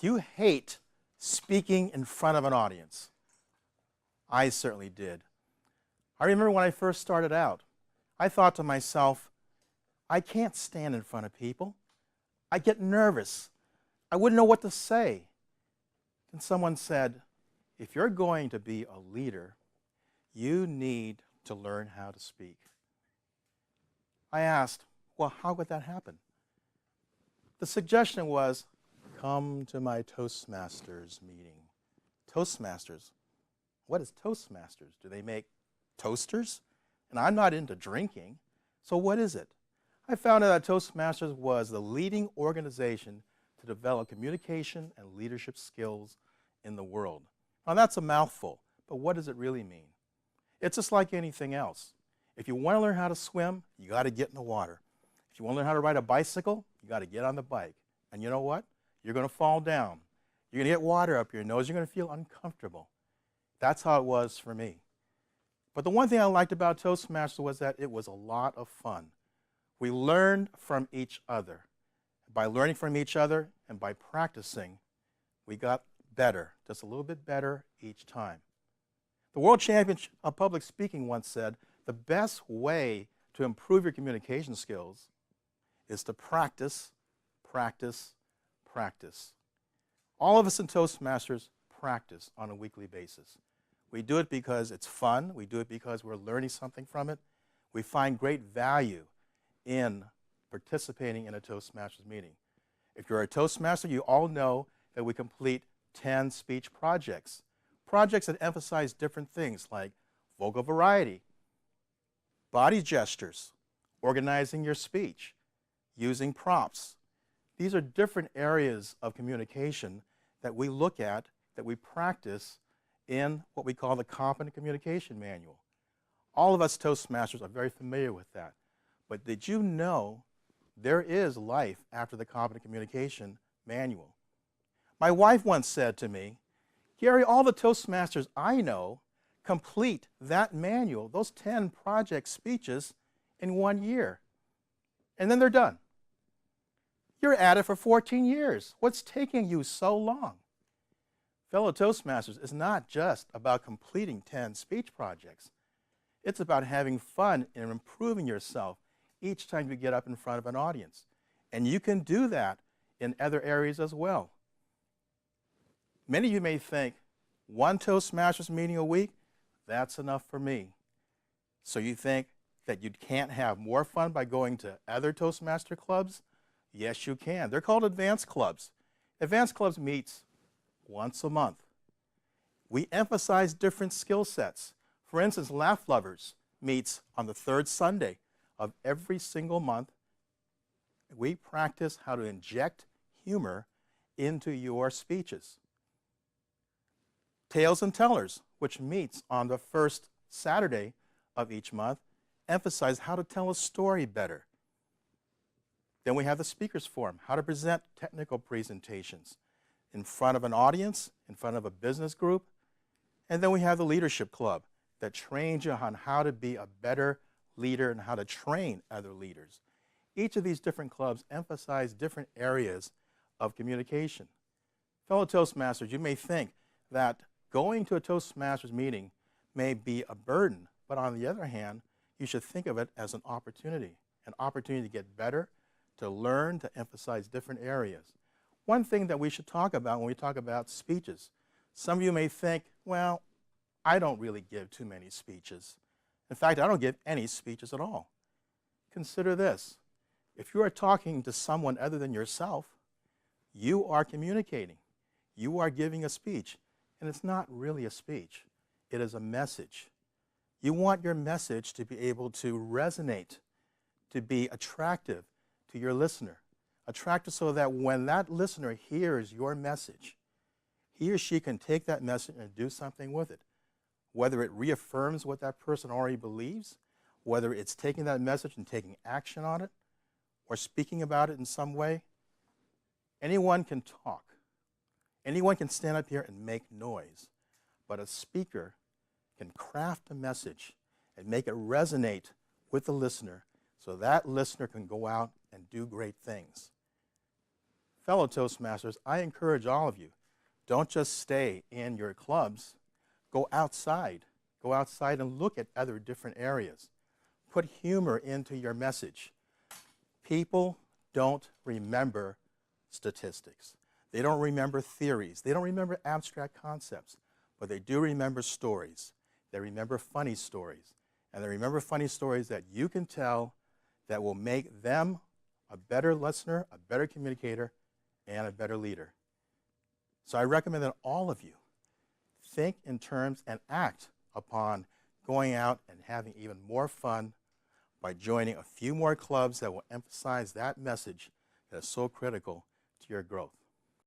Do you hate speaking in front of an audience? I certainly did. I remember when I first started out, I thought to myself, I can't stand in front of people. I get nervous. I wouldn't know what to say. And someone said, if you're going to be a leader, you need to learn how to speak. I asked, well, how would that happen? The suggestion was, come to my Toastmasters meeting. Toastmasters? What is Toastmasters? Do they make toasters? And I'm not into drinking, so what is it? I found out that Toastmasters was the leading organization to develop communication and leadership skills in the world. Now that's a mouthful, but what does it really mean? It's just like anything else. If you want to learn how to swim, you got to get in the water. If you want to learn how to ride a bicycle, you got to get on the bike. And you know what? You're going to fall down. You're going to get water up your nose. You're going to feel uncomfortable. That's how it was for me. But the one thing I liked about Toastmasters was that it was a lot of fun. We learned from each other. By learning from each other and by practicing, we got better, just a little bit better each time. The world champion of public speaking once said, the best way to improve your communication skills is to practice, practice, practice. All of us in Toastmasters practice on a weekly basis. We do it because it's fun. We do it because we're learning something from it. We find great value in participating in a Toastmasters meeting. If you're a Toastmaster, you all know that we complete 10 speech projects. Projects that emphasize different things like vocal variety, body gestures, organizing your speech, using props. These are different areas of communication that we look at, that we practice in what we call the Competent Communication Manual. All of us Toastmasters are very familiar with that. But did you know there is life after the Competent Communication Manual? My wife once said to me, Gary, all the Toastmasters I know complete that manual, those 10 project speeches, in 1 year. And then they're done. You're at it for 14 years. What's taking you so long? Fellow Toastmasters, it's not just about completing 10 speech projects. It's about having fun and improving yourself each time you get up in front of an audience. And you can do that in other areas as well. Many of you may think, one Toastmasters meeting a week, that's enough for me. So you think that you can't have more fun by going to other Toastmaster clubs? Yes, you can. They're called advanced clubs. Advanced clubs meets once a month. We emphasize different skill sets. For instance, Laugh Lovers meets on the third Sunday of every single month. We practice how to inject humor into your speeches. Tales and Tellers, which meets on the first Saturday of each month, emphasize how to tell a story better. Then we have the Speakers Forum, how to present technical presentations in front of an audience, in front of a business group. And then we have the Leadership Club that trains you on how to be a better leader and how to train other leaders. Each of these different clubs emphasize different areas of communication. Fellow Toastmasters, you may think that going to a Toastmasters meeting may be a burden, but on the other hand, you should think of it as an opportunity to get better, to learn, to emphasize different areas. One thing that we should talk about when we talk about speeches, some of you may think, well, I don't really give too many speeches. In fact, I don't give any speeches at all. Consider this. If you are talking to someone other than yourself, you are communicating. You are giving a speech. And it's not really a speech. It is a message. You want your message to be able to resonate, to be attractive to your listener. Attractive so that when that listener hears your message, he or she can take that message and do something with it. Whether it reaffirms what that person already believes, whether it's taking that message and taking action on it, or speaking about it in some way. Anyone can talk. Anyone can stand up here and make noise, but a speaker can craft a message and make it resonate with the listener so that listener can go out and do great things. fellow Toastmasters, I encourage all of you, don't just stay in your clubs. Go outside. Go outside and look at other different areas. Put humor into your message. People don't remember statistics. They don't remember theories. They don't remember abstract concepts, but they do remember stories. They remember funny stories. And they remember funny stories that you can tell that will make them a better listener, a better communicator, and a better leader. So I recommend that all of you think in terms and act upon going out and having even more fun by joining a few more clubs that will emphasize that message that is so critical to your growth.